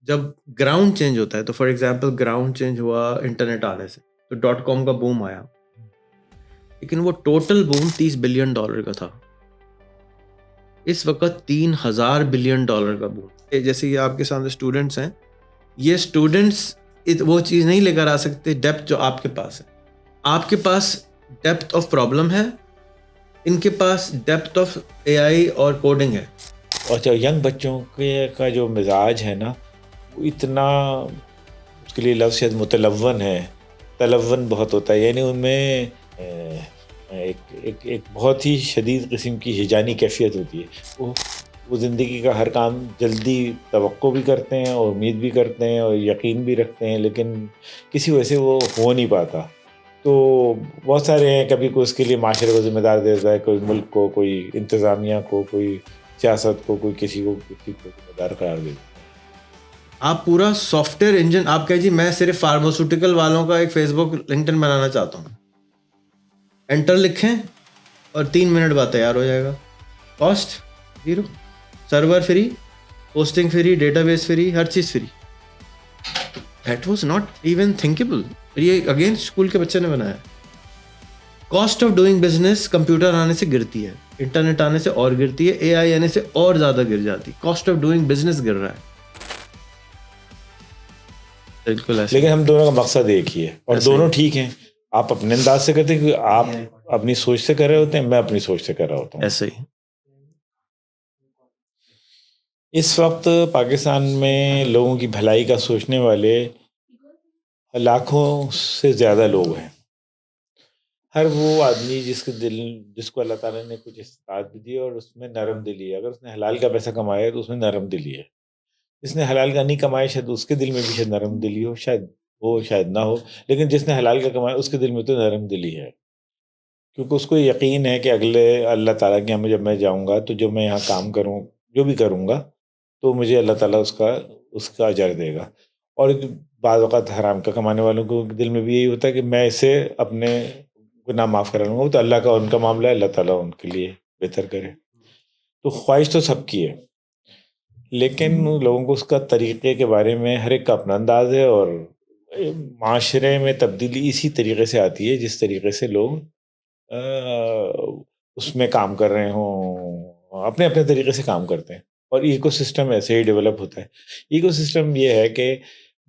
जब ground change होता है, तो फॉर एग्जांपल ग्राउंड चेंज हुआ इंटरनेट आने से, तो .com का बूम आया, लेकिन वो टोटल बूम $30 बिलियन का था। इस वक्त $3000 बिलियन का बूम। जैसे ये आपके सामने स्टूडेंट्स हैं, ये स्टूडेंट्स वो चीज़ नहीं लेकर आ सकते डेप्थ जो आपके पास है। आपके पास डेप्थ ऑफ प्रॉब्लम है, इनके पास डेप्थ ऑफ AI और कोडिंग है। और जो यंग बच्चों के का जो मिजाज है ना, वो इतना, उसके लिए लफ्ज़ शायद मुतलव्वन है, तलव्वन बहुत होता है, यानी उनमें एक बहुत ही शदीद किस्म की हिजानी कैफियत होती है। वो ज़िंदगी का हर काम जल्दी तवक्को भी करते हैं और उम्मीद भी करते हैं और यकीन भी रखते हैं, लेकिन किसी वजह से वो हो नहीं पाता। तो बहुत सारे हैं, कभी कोई उसके लिए माशरे को ज़िम्मेदार दे देता है, कोई मुल्क को, कोई इंतज़ामिया को, कोई सियासत को, कोई किसी को ज़िम्मेदार करार देता है। आप पूरा सॉफ्टवेयर इंजन, आप कह जी मैं सिर्फ फार्मास्यूटिकल वालों का एक फेसबुक लिंक्डइन बनाना चाहता हूँ, एंटर लिखें और 3 मिनट बाद तैयार हो जाएगा। Cost 0, server free, hosting free, database free, her cheese free. That was not even thinkable. ये अगेन स्कूल के बच्चे ने बनाया। Cost of doing business computer आने से गिरती है, इंटरनेट आने से और गिरती है, AI आने से और ज़्यादा गिर जाती है। कॉस्ट ऑफ डूइंग बिजनेस गिर रहा है। बिल्कुल ऐसे। लेकिन हम दोनों का मकसद एक ही है और दोनों ठीक हैं। आप अपने अंदाज से करते हैं कि आप अपनी सोच से कर रहे होते हैं, मैं अपनी सोच से कर रहा होता हूँ। ऐसे ही इस वक्त पाकिस्तान में लोगों की भलाई का सोचने वाले लाखों से ज़्यादा लोग हैं। हर वो आदमी जिसको अल्लाह ताला ने कुछ इस्तात भी दी और उसमें नरम दिली है। अगर उसने हलाल का पैसा कमाया है तो उसमें नरम दिली है। जिसने हलाल का नहीं कमाया शायद उसके दिल में भी शायद नरम दिली हो, शायद हो शायद ना हो, लेकिन जिसने हलाल का कमाया उसके दिल में तो नरम दिली है, क्योंकि उसको यकीन है कि अगले अल्लाह ताला के यहाँ में जब मैं जाऊँगा तो जो मैं यहाँ काम करूँ, जो भी करूँगा, तो मुझे अल्लाह ताला उसका अजर देगा। और बाद वक़्त हराम का कमाने वालों को दिल में भी यही होता है कि मैं इसे अपने गुनाह माफ़ करा लूँगा। वो तो अल्लाह का उनका मामला है, अल्लाह ताला उनके लिए बेहतर करे। तो ख्वाहिश तो सबकी है, लेकिन लोगों को उसका तरीक़े के बारे में हर एक का अपना अंदाज़ है और माशरे में तब्दीली इसी तरीके से आती है जिस तरीके से लोग उसमें काम कर रहे हों, अपने-अपने तरीके से काम करते हैं और इकोसिस्टम ऐसे ही डेवलप होता है। इकोसिस्टम ये है कि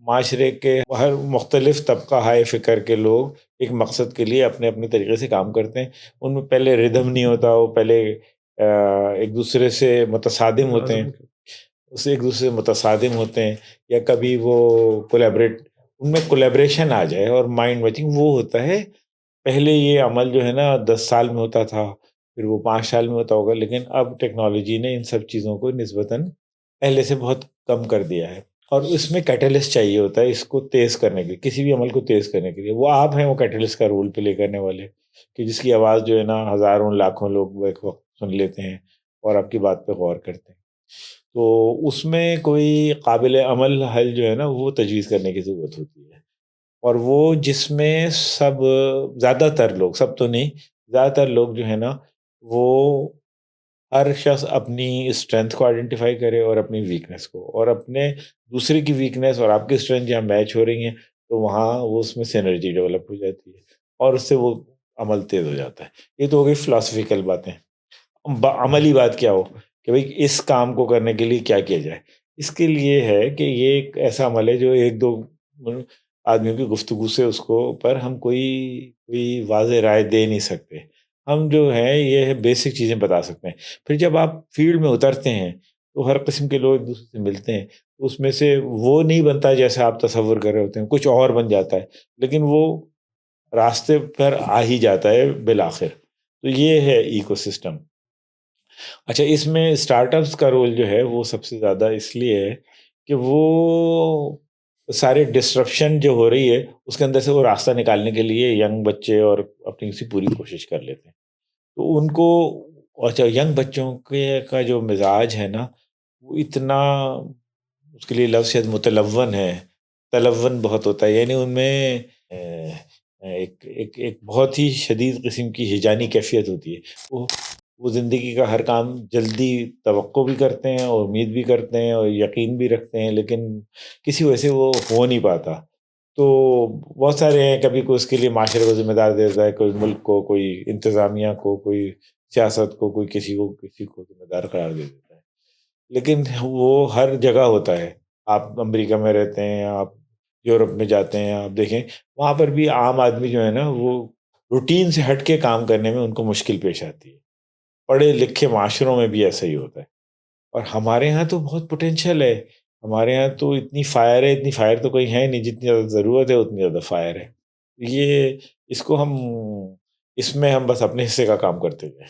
माशरे के हर मुख्तलिफ तबका हाय फ़िक्र के लोग एक मकसद के लिए अपने-अपने तरीके से काम करते हैं। उनमें पहले रिदम नहीं होता, वो पहले एक-दूसरे से मुतसादिम होते हैं। उससे एक-दूसरे से मुतसादिम होते हैं या कभी वो उनमें कोलैबोरेशन आ जाए और माइंड मैचिंग वो होता है। पहले ये अमल जो है ना 10 साल में होता था, फिर वो 5 साल में होता होगा, लेकिन अब टेक्नोलॉजी ने इन सब चीज़ों को निस्बतन पहले से बहुत कम कर दिया है और इसमें कैटलिस्ट चाहिए होता है इसको तेज़ करने के लिए, किसी भी अमल को तेज़ करने के लिए। वो आप हैं वो कैटलिस्ट का रोल प्ले करने वाले, कि जिसकी आवाज़ जो है ना हज़ारों लाखों लोग एक वक़्त सुन लेते हैं और आपकी बात पे गौर करते हैं। तो उसमें कोई काबिल अमल हल जो है ना वो तजवीज़ करने की ज़रूरत होती है। और वो जिसमें ज़्यादातर लोग, सब तो नहीं, ज़्यादातर लोग जो है ना, वो हर शख़्स अपनी स्ट्रेंथ को आइडेंटिफ़ाई करे और अपनी वीकनेस को, और अपने दूसरे की वीकनेस और आपकी स्ट्रेंथ जहाँ मैच हो रही हैं, तो वहाँ वो उसमें सिनर्जी डेवलप हो जाती है और उससे वो अमल तेज़ हो जाता है। ये तो हो गई फ़िलॉसफ़िकल बातें। अमली बात क्या हो कि भाई इस काम को करने के लिए क्या किया जाए? इसके लिए है कि ये एक ऐसा अमल है जो 1-2 आदमियों की गुफ्तगू से उसको पर हम कोई कोई वाज़ेह राय दे नहीं सकते। हम जो है ये है बेसिक चीज़ें बता सकते हैं। फिर जब आप फ़ील्ड में उतरते हैं, तो हर किस्म के लोग एक-दूसरे से मिलते हैं। तो उसमें से वो नहीं बनता जैसा आप तसव्वुर कर रहे होते हैं, कुछ और बन जाता है। लेकिन वो रास्ते पर आ ही जाता है बिल-आखिर। तो ये है इकोसिस्टम। अच्छा, इसमें स्टार्टअप्स का रोल जो है वो सबसे ज़्यादा इसलिए है कि वो सारे डिसरप्शन जो हो रही है उसके अंदर से वो रास्ता निकालने के लिए यंग बच्चे और अपनी सी पूरी कोशिश कर लेते हैं। तो उनको, अच्छा, यंग बच्चों के का जो मिजाज है ना, वो इतना, उसके लिए लफ्ज़ शायद मुतलव्वन है, तलव्वन बहुत होता है, यानी उनमें एक एक एक बहुत ही शदीद किस्म की हिजानी कैफियत होती है। वो वो ज़िंदगी का हर काम जल्दी तवक्को भी करते हैं और उम्मीद भी करते हैं और यकीन भी रखते हैं, लेकिन किसी वजह से वो हो नहीं पाता। तो बहुत सारे हैं, कभी कोई उसके लिए माशरे को ज़िम्मेदार दे देता है, कोई मुल्क को, कोई इंतज़ामिया को, कोई सियासत को, कोई किसी को ज़िम्मेदार करार दे देता है। लेकिन वो हर जगह होता है। आप अमेरिका में रहते हैं, आप यूरोप में जाते हैं, आप देखें वहाँ पर भी आम आदमी जो है ना, वो रूटीन से हट के काम करने में उनको मुश्किल पेश आती है। पढ़े-लिखे माशरों में भी ऐसा ही होता है। और हमारे यहाँ तो बहुत पोटेंशियल है। हमारे यहाँ तो इतनी फायर है, इतनी फायर तो कहीं है नहीं, जितनी ज़्यादा ज़रूरत है उतनी ज़्यादा फायर है। ये इसको हम इसमें हम बस अपने हिस्से का काम करते जाएँ।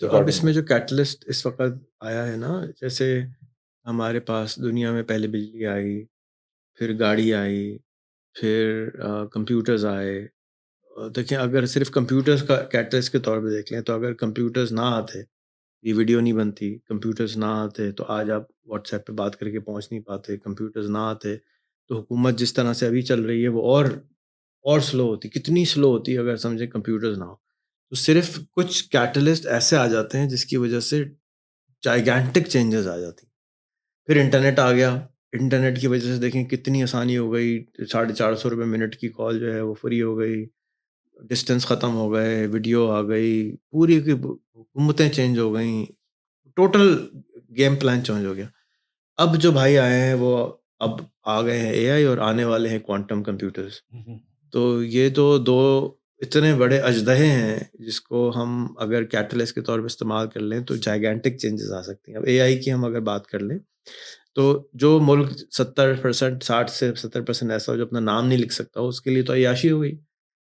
तो अब रिकॉर्डिंग इसमें में। जो कैटलिस्ट इस वक़्त आया है ना, जैसे हमारे पास दुनिया में पहले बिजली आई, फिर गाड़ी आई, फिर कंप्यूटर्स आए। देखिए, अगर सिर्फ़ कंप्यूटर्स का कैटलिस्ट के तौर पे देख लें, तो अगर कंप्यूटर्स ना आते, ये वीडियो नहीं बनती। कंप्यूटर्स ना आते, तो आज आप व्हाट्सएप पे बात करके पहुँच नहीं पाते। कंप्यूटर्स ना आते, तो हुकूमत जिस तरह से अभी चल रही है, वो और स्लो होती। कितनी स्लो होती अगर समझें कंप्यूटर्स ना हो। तो सिर्फ़ कुछ कैटलिस्ट ऐसे आ जाते हैं, जिसकी वजह से जाइगैंटिक चेंजेस आ जाती हैं। फिर इंटरनेट आ गया। इंटरनेट की वजह से देखें कितनी आसानी हो गई। ₹450 मिनट की कॉल जो है वो फ्री हो गई। डिस्टेंस ख़त्म हो गए, वीडियो आ गई, पूरी की हुकूमतें चेंज हो गईं। टोटल गेम प्लान चेंज हो गया। अब जो भाई आए हैं वो अब आ गए हैं एआई और आने वाले हैं क्वांटम कंप्यूटर्स। हुँ, हुँ। तो ये तो 2 इतने बड़े अजदहे हैं, जिसको हम अगर कैटलिस्ट के तौर पे इस्तेमाल कर लें तो जाइगैंटिक चेंजेस आ सकती हैं। अब एआई की हम अगर बात कर लें, तो जो मुल्क 70% 60 से 70% ऐसा हो जो अपना नाम नहीं लिख सकता, उसके लिए तो अय्याशी हो गई।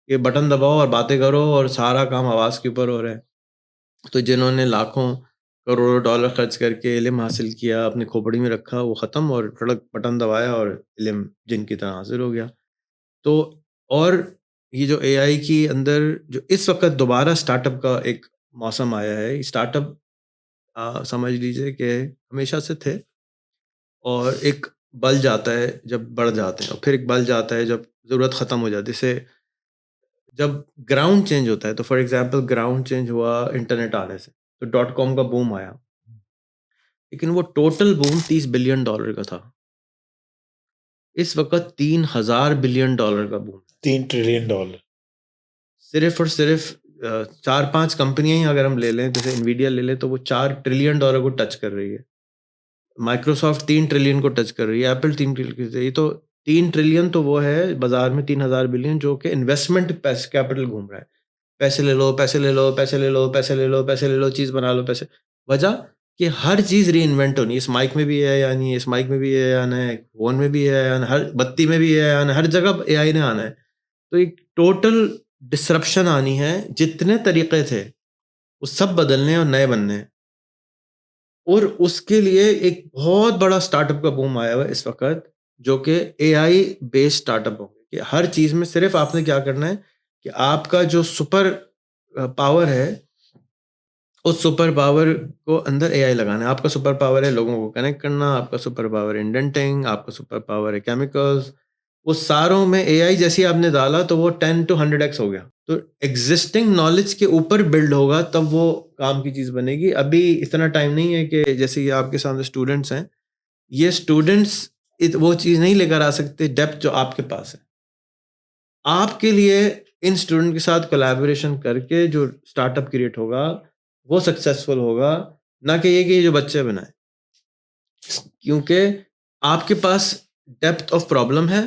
ये बटन दबाओ और बातें करो और सारा काम आवाज़ के ऊपर हो रहा है। तो जिन्होंने लाखों, करोड़ों डॉलर खर्च करके इल्म हासिल किया, अपनी खोपड़ी में रखा, वो ख़त्म और टड़क बटन दबाया और इल्म जिन की तरह हासिल हो गया। तो और ये जो एआई की अंदर जो इस वक़्त दोबारा स्टार्टअप का एक मौसम आया है, स्टार्टअप समझ लीजिए कि हमेशा से थे और एक बल जाता है जब बढ़ जाते हैं और फिर एक बल जाता है जब ज़रूरत ख़त्म हो जाती है। जैसे जब ग्राउंड चेंज होता है, तो फॉर एग्ज़ाम्पल ग्राउंड चेंज हुआ इंटरनेट आने से, तो डॉट कॉम का बूम आया। लेकिन वो टोटल बूम $30 बिलियन का था। इस वक़्त $3000 बिलियन का बूम है। $3 ट्रिलियन डॉलर। सिर्फ़ और सिर्फ़ 4-5 कंपनियाँ ही अगर हम ले लें, जैसे एनवीडिया ले लें, तो वो $4 ट्रिलियन को टच कर रही है। माइक्रोसॉफ्ट 3 ट्रिलियन को टच कर रही है, एप्पल 3 ट्रिलियन, ये तो 3 ट्रिलियन तो वो है बाज़ार में 3000 बिलियन जो कि इन्वेस्टमेंट पैस कैपिटल घूम रहा है। पैसे ले लो, पैसे ले लो, पैसे ले लो, पैसे ले लो, पैसे ले लो, चीज़ बना लो, पैसे। वजह कि हर चीज़ रीइन्वेंट होनी है। इस माइक में भी एआई आनी है, इस माइक में भी एआई आना है, फ़ोन में भी एआई आना है, हर बत्ती में भी एआई आना है, हर जगह एआई ने आना है। तो एक टोटल डिसरप्शन आनी है, जितने तरीके थे, वो सब बदलने हैं और नए बनने हैं। और उसके लिए एक बहुत बड़ा स्टार्टअप का बूम आया हुआ है इस वक़्त, जो कि एआई बेस्ड स्टार्टअप होंगे, कि हर चीज़ में सिर्फ़ आपने क्या करना है कि आपका जो सुपर पावर है, उस सुपर पावर को अंदर एआई लगाना है। आपका सुपर पावर है लोगों को कनेक्ट करना, आपका सुपर पावर है इंडेंटिंग, आपका सुपर पावर है केमिकल्स। वो सारों में एआई जैसे ही आपने डाला तो वो 10 टू 100 एक्स हो गया। तो एग्जिस्टिंग नॉलेज के ऊपर बिल्ड होगा तब वो काम की चीज़ बनेगी। अभी इतना टाइम नहीं है कि जैसे ये आपके सामने स्टूडेंट्स हैं, ये स्टूडेंट्स वो चीज़ नहीं लेकर आ सकते डेप्थ जो आपके पास है। आपके लिए इन स्टूडेंट के साथ कोलैबोरेशन करके जो स्टार्टअप क्रिएट होगा, वो सक्सेसफुल होगा, ना कि ये जो बच्चे बनाएँ। क्योंकि आपके पास डेप्थ ऑफ प्रॉब्लम है,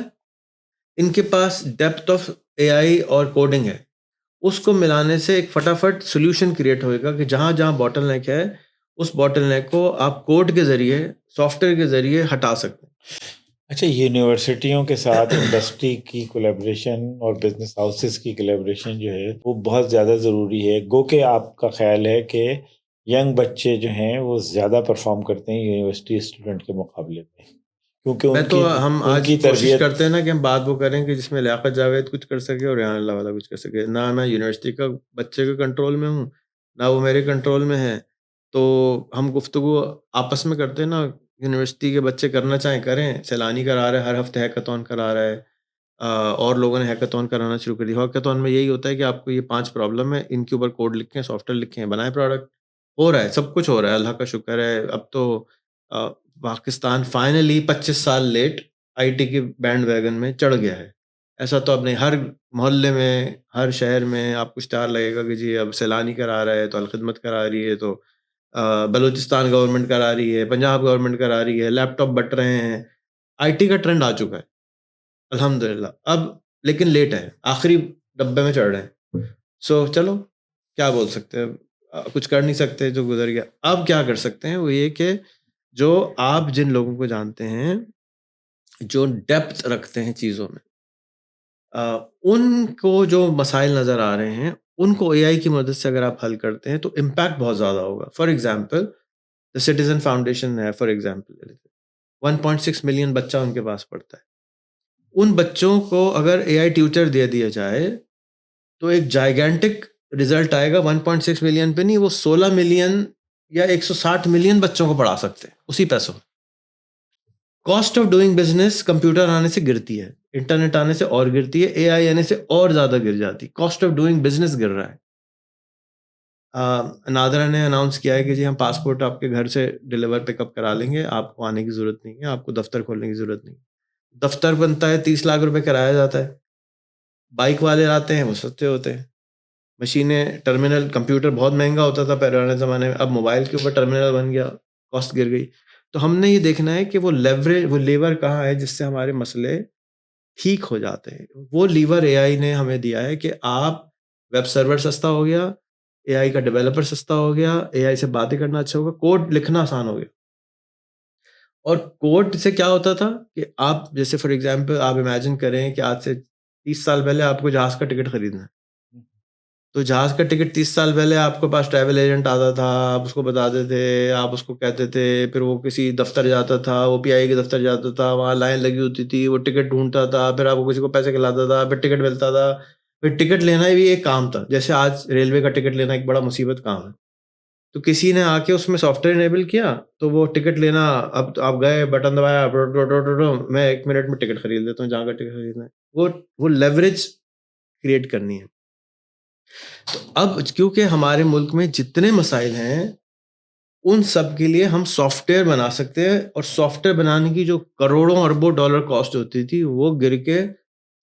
इनके पास डेप्थ ऑफ एआई और कोडिंग है। उसको मिलाने से एक फटाफट सॉल्यूशन क्रिएट होएगा कि जहाँ-जहाँ बॉटलनेक है, उस बॉटलनेक को आप कोड के ज़रिए, सॉफ्टवेयर के ज़रिए हटा सकते अच्छा, यूनिवर्सिटियों के साथ हैं। इंडस्ट्री की कोलैबोरेशन और बिज़नेस हाउसेस की कोलैबोरेशन जो है, वो बहुत ज़्यादा ज़रूरी है। गो के आपका ख़्याल है कि यंग बच्चे जो हैं, वो ज़्यादा परफ़ॉर्म करते हैं यूनिवर्सिटी स्टूडेंट के मुकाबले में। क्योंकि मैं तो उनकी हम आज उनकी कोशिश तरबियत। करते हैं ना कि हम बात वो करें कि जिसमें लियाकत जावेद कुछ कर सके और रेहान अल्लाह वाला कुछ कर सके। ना मैं यूनिवर्सिटी का बच्चे के कंट्रोल में हूँ, ना वो मेरे कंट्रोल में है। तो हम गुफ्तगू आपस में करते हैं ना, यूनिवर्सिटी के बच्चे करना चाहें करें, सैलानी करा रहा है, हर हफ्ते हैकाथॉन करा रहा है। और लोगों ने हैकाथॉन कराना शुरू कर दिया। हैकाथॉन में यही होता है कि आपको ये 5 प्रॉब्लम है, इनके ऊपर कोड लिखें, सॉफ्टवेयर लिखें, बनाएँ प्रोडक्ट। हो रहा है, सब कुछ हो रहा है, अल्लाह का शुक्र है। अब तो अ, पाकिस्तान फाइनली 25 साल लेट आईटी के बैंडवैगन में चढ़ गया है। ऐसा तो अब नहीं, हर मोहल्ले में, हर शहर में आपको इश्तिहार लगेगा कि जी अब सैलानी करा रहा है, तो अल-खिदमत करा रही है, तो बलूचिस्तान गवर्नमेंट करा रही है, पंजाब गवर्नमेंट करा रही है, लैपटॉप बँट रहे हैं। आईटी का ट्रेंड आ चुका है, अल्हम्दुलिल्लाह। अब लेकिन लेट है, आखिरी डब्बे में चढ़ रहे हैं। सो चलो, क्या बोल सकते हैं? कुछ कर नहीं सकते, जो गुज़र गया। अब क्या कर सकते हैं, वो ये कि जो आप जिन लोगों को जानते हैं, जो डेप्थ रखते हैं चीज़ों में, उनको जो मसाइल नज़र आ रहे हैं, उनको एआई की मदद से अगर आप हल करते हैं, तो इम्पैक्ट बहुत ज़्यादा होगा। For example the citizen foundation है, फॉर एग्ज़ाम्पल 1.6 मिलियन बच्चा उनके पास पढ़ता है। उन बच्चों को अगर एआई ट्यूटर दे दिया जाए, तो एक जाइगैंटिक रिज़ल्ट आएगा। 1.6 मिलियन पे नहीं, वो 16 मिलियन या 160 मिलियन बच्चों को पढ़ा सकते हैं, उसी पैसों। Cost of doing business computer आने से गिरती है, इंटरनेट आने से और गिरती है, एआई आने से और ज़्यादा गिर जाती है। कॉस्ट ऑफ डूइंग बिज़नेस गिर रहा है। नादरा ने अनाउंस किया है कि जी हम पासपोर्ट आपके घर से डिलीवर पिकअप करा लेंगे, आपको आने की ज़रूरत नहीं है, आपको दफ़्तर खोलने की ज़रूरत नहीं है। दफ़्तर बनता है, 30 लाख रुपए किराया जाता है। बाइक वाले आते हैं, वो सस्ते होते हैं। मशीनें, टर्मिनल, कंप्यूटर बहुत महँगा होता था पुराने ज़माने में, अब मोबाइल के ऊपर टर्मिनल बन गया, कॉस्ट गिर गई। तो हमने ये देखना है कि वो लीवर कहाँ है जिससे हमारे मसले ठीक हो जाते हैं। वो लीवर एआई ने हमें दिया है कि आप वेब सर्वर सस्ता हो गया, एआई का डेवलपर सस्ता हो गया, एआई से बातें करना अच्छा होगा, कोड लिखना आसान हो गया। और कोड से क्या होता था कि आप जैसे फॉर एग्ज़ाम्पल आप इमेजिन करें कि आज से 30 साल पहले आपको जहाज़ का टिकट खरीदना है। तो जहाज़ का टिकट 30 साल पहले आपके पास ट्रैवल एजेंट आता था, आप उसको बताते थे, आप उसको कहते थे, फिर वो किसी दफ़्तर जाता था, ओपीआई के दफ़्तर जाता था, वहाँ लाइन लगी होती थी, वो टिकट ढूँढता था, फिर आपको किसी को पैसे खिलाता था, फिर टिकट मिलता था। फिर टिकट लेना भी एक काम था, जैसे आज रेलवे का टिकट लेना एक बड़ा मुसीबत काम है। तो किसी ने आके उसमें सॉफ्टवेयर इनेबल किया, तो वो टिकट लेना, अब तो आप गए, बटन दबाया, मैं 1 मिनट में टिकट खरीद लेता हूँ, जहाँ का टिकट खरीदना है। वो लेवरेज क्रिएट करनी है। तो अब क्योंकि हमारे मुल्क में जितने मसाइल हैं, उन सब के लिए हम सॉफ्टवेयर बना सकते हैं, और सॉफ्टवेयर बनाने की जो करोड़ों अरबों डॉलर कॉस्ट होती थी, वो गिर के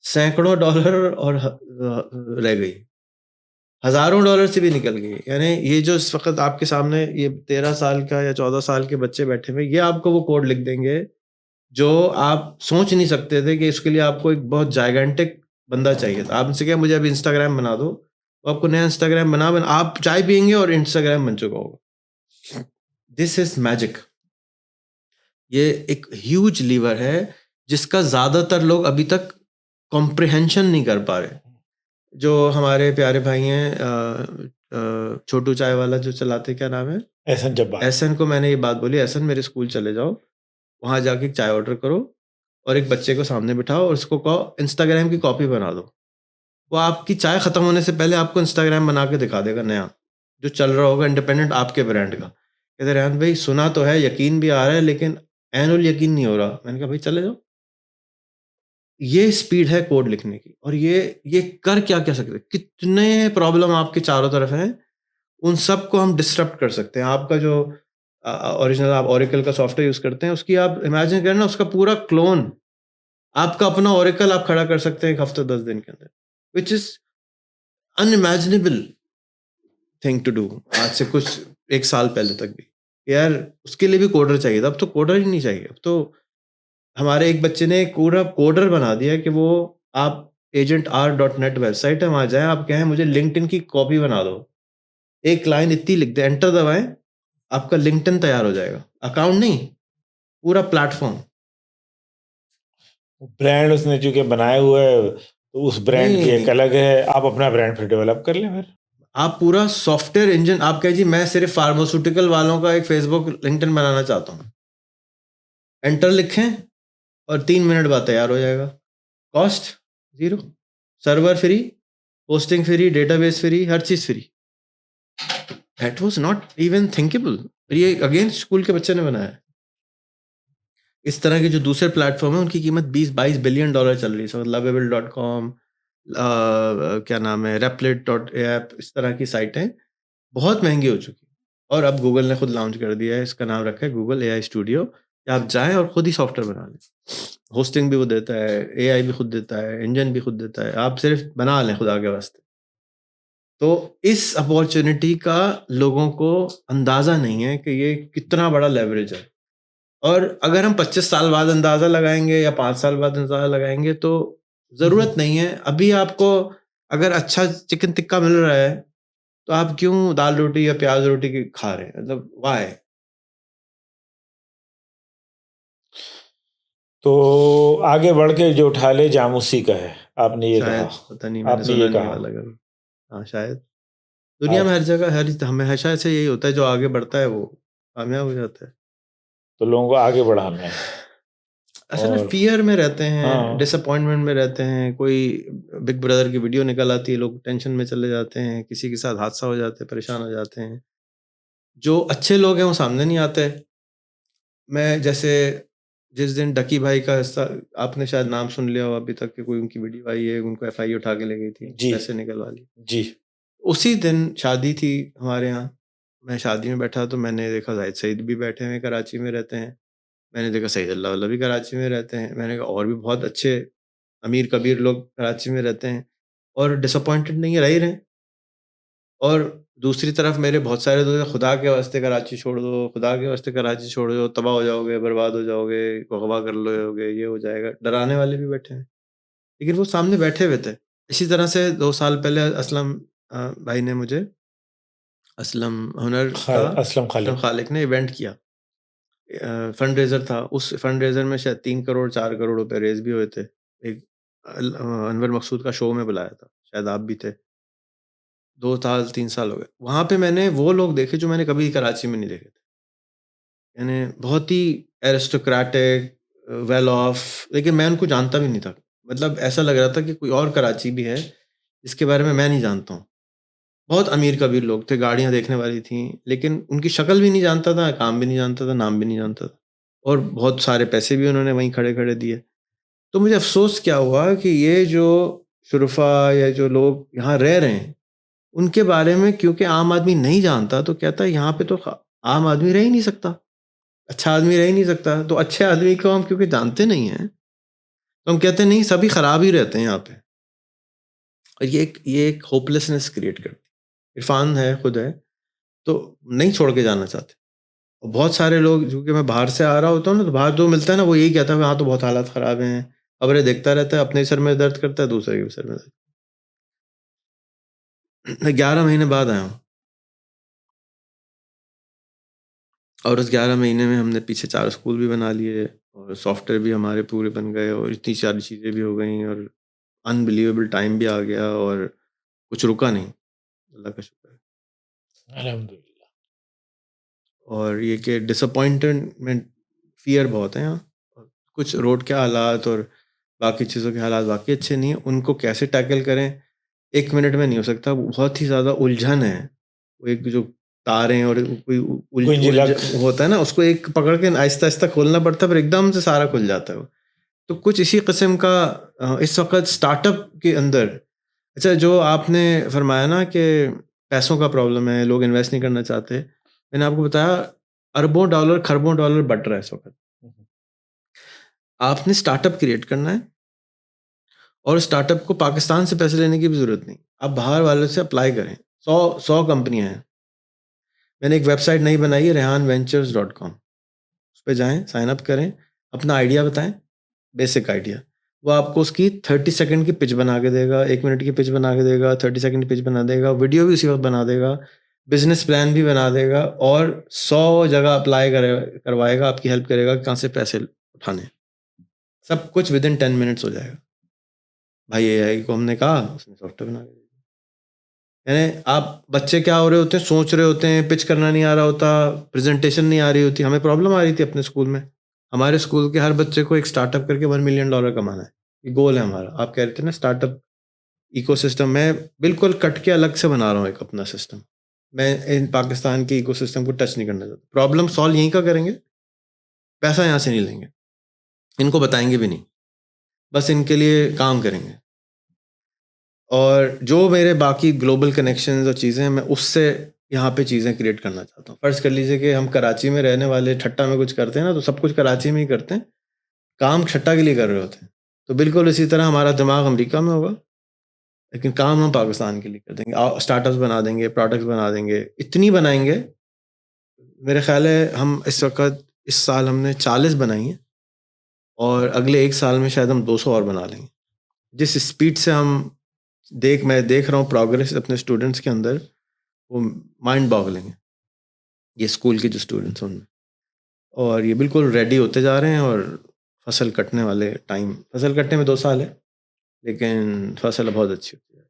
सैकड़ों डॉलर और रह गई। हज़ारों डॉलर से भी निकल गई। यानी ये जो इस वक़्त आपके सामने ये 13 साल का या 14 साल के बच्चे बैठे हुए हैं, ये आपको वो कोड लिख देंगे, जो आप सोच नहीं सकते थे कि इसके लिए आपको एक बहुत जाइगैंटिक बंदा चाहिए था। आप उनसे कहें मुझे अभी इंस्टाग्राम बना दो, वो आपको नया इंस्टाग्राम बना आप चाय पिएँगे और इंस्टाग्राम बन चुका होगा। This is magic. ये एक ह्यूज लीवर है, जिसका ज़्यादातर लोग अभी तक कॉम्प्रिहेंशन नहीं कर पा रहे। जो हमारे प्यारे भाई हैं छोटू चाय वाला जो चलाते, क्या नाम है? एहसन जब्बार। एहसन को मैंने ये बात बोली, एहसन मेरे स्कूल चले जाओ, वहाँ जाके एक चाय ऑर्डर करो और एक बच्चे को सामने बिठाओ और उसको कहो इंस्टाग्राम की कॉपी बना दो। वो आपकी चाय खत्म होने से पहले आपको इंस्टाग्राम बना के दिखा देगा नया, जो चल रहा होगा इंडिपेंडेंट आपके ब्रांड का। कहते रेहान भाई सुना तो है, यकीन भी आ रहा है, लेकिन ऐनुल यकीन नहीं हो रहा। मैंने कहा भाई चले जाओ। ये स्पीड है कोड लिखने की, और ये कर क्या सकते हैं, कितने प्रॉब्लम आपके चारों तरफ हैं, उन सबको हम डिसरप्ट कर सकते हैं। आपका जो ओरिजिनल आप ओरेकल का सॉफ्टवेयर यूज़ करते हैं, उसकी आप इमेजिन करें ना, उसका पूरा क्लोन, आपका अपना ओरेकल आप खड़ा कर सकते हैं 1 हफ्ते 10 दिन के अंदर, which is unimaginable thing to do आज से कुछ 1 साल पहले तक भी। यार उसके लिए भी कोडर चाहिए था, अब तो कोडर ही नहीं चाहिए। अब तो हमारे एक बच्चे ने एक पूरा कोडर बना दिया कि वो आप agentr.net वेबसाइट है, वहाँ जाएँ, आप कहें मुझे लिंक्डइन की कॉपी बना दो। एक लाइन इतनी लिख दें, एंटर दबाएँ, आपका लिंक्डइन तैयार हो जाएगा। अकाउंट नहीं, पूरा प्लेटफ़ॉर्म। ब्रांड उसने चूँकि बनाया हुआ है, तो उस ब्रांड की एक नहीं, अलग है, आप अपना ब्रांड फिर डेवलप कर लें फिर। आप पूरा सॉफ्टवेयर इंजन, आप कहें जी मैं सिर्फ़ फार्मास्यूटिकल वालों का एक फ़ेसबुक, लिंक्डइन बनाना चाहता हूँ। एंटर लिखें और 3 मिनट बाद तैयार हो जाएगा। Cost zero, server free, hosting free, database free, her cheese free. That was not even thinkable. ये अगेन स्कूल के बच्चे ने बनाया है। इस तरह के जो दूसरे प्लेटफॉर्म है उनकी कीमत 20-22 बिलियन डॉलर चल रही है। lovable.com, क्या नाम है, replit.app, इस तरह की साइटें बहुत महंगी हो चुकी हैं। और अब गूगल ने खुद लॉन्च कर दिया है, इसका नाम रखा है गूगल AI स्टूडियो, कि आप जाएं और खुद ही सॉफ्टवेयर बना लें। होस्टिंग भी वो देता है, AI भी खुद देता है, इंजन भी खुद देता है, आप सिर्फ बना लें खुदा के वास्ते। तो इस अपॉर्चुनिटी का लोगों को अंदाजा नहीं है कि ये कितना बड़ा लेवरेज है। और अगर हम 25 साल बाद अंदाजा लगाएंगे या 5 साल बाद अंदाजा लगाएंगे तो जरूरत नहीं है। अभी आपको अगर अच्छा चिकन टिक्का मिल रहा है तो आप क्यों दाल रोटी या प्याज रोटी खा रहे हैं? मतलब वाई? तो आगे बढ़ के जो उठा ले जाम उसी का है, आपने ये कहा। शायद, पता नहीं, मैंने आपने सुना ये नहीं कहा। वाला कभी। हाँ शायद। दुनिया आप में हर जगह हमेशा से यही होता है, जो आगे बढ़ता है वो कामयाब हो जाता है। तो लोगों को आगे बढ़ाना है। असल में और फियर में रहते हैं, हाँ, डिसअपॉइंटमेंट में रहते हैं। कोई बिग ब्रदर की वीडियो निकल आती है, लोग टेंशन में चले जाते हैं, किसी के साथ हादसा हो जाता है, परेशान हो जाते हैं। जो अच्छे लोग हैं वो सामने नहीं आते। मैं जैसे जिस दिन डकी भाई का हिस्सा, आपने शायद नाम सुन लिया हो अभी तक, कि कोई उनकी वीडियो आई है, उनको FI उठा के ले गई थी, जी, पैसे निकलवा लिए। जी, उसी दिन शादी थी हमारे यहाँ। मैं शादी में बैठा तो मैंने देखा जाहिद सईद भी बैठे हुए कराची में रहते हैं। मैंने देखा सईद अल्लाह वाला भी कराची में रहते हैं। मैंने कहा और भी बहुत अच्छे अमीर कबीर लोग कराची में रहते हैं और डिसअपॉइंटेड नहीं रह ही रहे हैं। और दूसरी तरफ मेरे बहुत सारे दोस्त, खुदा के वास्ते कराची छोड़ दो, खुदा के वास्ते कराची छोड़ दो, तबाह हो जाओगे, बर्बाद हो जाओगे, अगवा कर लोगे, ये हो जाएगा, डराने वाले भी बैठे हैं। लेकिन वो सामने बैठे हुए थे। इसी तरह से 2 साल पहले असलम भाई ने मुझे, असलम हुनर का, असलम असलम खालिक। खालिक ने इवेंट किया। फंड रेज़र था। उस फंड रेज़र में शायद 3 करोड़ 4 करोड़ रुपए रेज़ भी हुए थे। एक अनवर मकसूद का शो में बुलाया था। शायद आप भी थे। 2 साल 3 साल हो गए। वहाँ पे मैंने वो लोग देखे जो मैंने कभी कराची में नहीं देखे थे। यानी बहुत ही एरिस्टोक्रेटिक, वेल ऑफ, लेकिन मैं उनको जानता भी नहीं था। मतलब ऐसा लग रहा था कि कोई और कराची भी है, जिसके बारे में मैं नहीं जानता हूँ। बहुत अमीर-कबीर लोग थे, गाड़ियाँ देखने वाली थीं, लेकिन उनकी शक्ल भी नहीं जानता था, काम भी नहीं जानता था, नाम भी नहीं जानता था। और बहुत सारे पैसे भी उन्होंने वहीं खड़े-खड़े दिए। तो मुझे अफ़सोस क्या हुआ कि ये जो शुरफ़ा या जो लोग यहाँ रह रहे हैं, उनके बारे में क्योंकि आम आदमी नहीं जानता, तो कहता है यहाँ पे तो आम आदमी रह ही नहीं सकता, अच्छा आदमी रह ही नहीं सकता। तो अच्छे आदमी को हम क्योंकि जानते नहीं हैं, तो हम कहते हैं नहीं, सभी खराब ही रहते हैं यहाँ पे। और ये एक होपलेसनेस क्रिएट करती है। इरफ़ान है, खुद है, तो नहीं छोड़ के जाना चाहते। और बहुत सारे लोग, क्योंकि मैं बाहर से आ रहा होता हूँ ना, तो बाहर जो मिलता है ना, वो यही कहता है वहाँ तो बहुत हालात ख़राब हैं। खबरें देखता रहता है, अपने सर में दर्द करता है, दूसरे के भी सर में दर्द। मैं 11 महीने बाद आया हूँ और उस 11 महीने में हमने पीछे 4 स्कूल भी बना लिए और सॉफ्टवेयर भी हमारे पूरे बन गए और इतनी सारी चीज़ें भी हो गई और अनबिलीवेबल टाइम भी आ गया और कुछ रुका नहीं, अल्लाह का शुक्र है। अल्हम्दुलिल्लाह। और ये कि डिसअपॉइंटमेंट, फ़ियर बहुत है यहाँ। और कुछ रोड के हालात और बाकी चीज़ों के हालात वाक़ई अच्छे नहीं हैं। उनको कैसे टैकल करें, 1 मिनट में नहीं हो सकता। वो बहुत ही ज़्यादा उलझन है। वो एक जो तारें और कोई उलझ कुंजलक। होता है ना, उसको एक पकड़ के आहिस्ता-आहिस्ता खोलना पड़ता है, फिर एकदम से सारा खुल जाता है वो। तो कुछ इसी किस्म का इस वक़्त स्टार्टअप के अंदर, अच्छा जो आपने फरमाया ना कि पैसों का प्रॉब्लम है, लोग इन्वेस्ट नहीं करना चाहते। मैंने आपको बताया अरबों डॉलर, खरबों डॉलर बट रहा है इस वक़्त। आपने स्टार्टअप क्रिएट करना है और स्टार्टअप को पाकिस्तान से पैसे लेने की भी ज़रूरत नहीं। आप बाहर वालों से अप्लाई करें। 100 कंपनियाँ हैं। मैंने एक वेबसाइट नई बनाई है, rehanventures.com। उस पे जाएँ, साइन अप करें, अपना आइडिया बताएँ, बेसिक आइडिया। वो आपको उसकी 30 सेकंड की पिच बना के देगा, 1 मिनट की पिच बना के देगा, 30 सेकंड की पिच बना देगा, वीडियो भी उसी वक़्त बना देगा, बिज़नेस प्लान भी बना देगा और 100 जगह अप्लाई करवाएगा, आपकी हेल्प करेगा कि कहाँ से पैसे उठाने हैं। सब कुछ विदिन 10 मिनट्स हो जाएगा। भाई एआई को हमने कहा, उसने सॉफ्टवेयर बना के दिया। यानी आप बच्चे क्या हो रहे होते हैं, सोच रहे होते हैं, पिच करना नहीं आ रहा होता, प्रेजेंटेशन नहीं आ रही होती। हमें प्रॉब्लम आ रही थी अपने स्कूल में। हमारे स्कूल के हर बच्चे को एक स्टार्टअप करके $1 मिलियन कमाना है। ये गोल है हमारा। आप कह रहे थे ना स्टार्टअप इकोसिस्टम, मैं बिल्कुल कट के अलग से बना रहा हूँ एक अपना सिस्टम। मैं इन पाकिस्तान के इकोसिस्टम को टच नहीं करना चाहता। प्रॉब्लम सॉल्व यहीं का करेंगे, पैसा यहाँ से नहीं लेंगे। इनको बताएंगे भी नहीं, बस इनके लिए काम करेंगे। और जो मेरे बाकी ग्लोबल कनेक्शंस और चीज़ें हैं, मैं उससे यहाँ पे चीज़ें क्रिएट करना चाहता हूँ। फ़र्ज़ कर लीजिए कि हम कराची में रहने वाले ठट्टा में कुछ करते हैं ना, तो सब कुछ कराची में ही करते हैं, काम ठट्टा के लिए कर रहे होते हैं। तो बिल्कुल इसी तरह हमारा दिमाग अमेरिका में होगा, लेकिन काम हम पाकिस्तान के लिए कर देंगे। स्टार्टअप्स बना देंगे, प्रोडक्ट्स बना देंगे, इतनी बनाएंगे, मेरे ख्याल है हम इस वक्त, इस साल हमने 40 बनाई हैं और अगले 1 साल में शायद हम 200 और बना लेंगे। जिस स्पीड से हम मैं देख रहा हूँ प्रोग्रेस अपने स्टूडेंट्स के अंदर, वो माइंड बॉगलिंग है, ये स्कूल के जो स्टूडेंट्स हैं उनमें। और ये बिल्कुल रेडी होते जा रहे हैं और फसल कटने वाले टाइम, फसल कटने में 2 साल है, लेकिन फसल बहुत अच्छी होती है।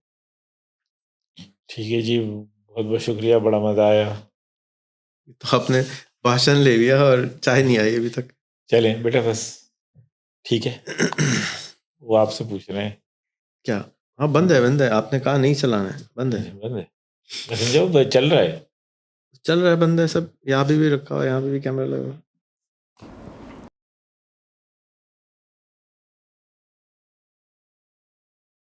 ठीक है जी, बहुत बहुत शुक्रिया, बड़ा मज़ा आया। तो आपने भाषण ले लिया और चाय नहीं आई अभी तक। चलें बेटा, बस ठीक है। वो आपसे पूछ रहे हैं। क्या? हाँ, बंद है, आपने कहा नहीं चलाना है, बंद है। बंद है, मैसेंजर चल रहा है। चल रहा है, बंद है सब, यहाँ पे भी रखा हुआ है, यहाँ पे भी कैमरा लगा हुआ है।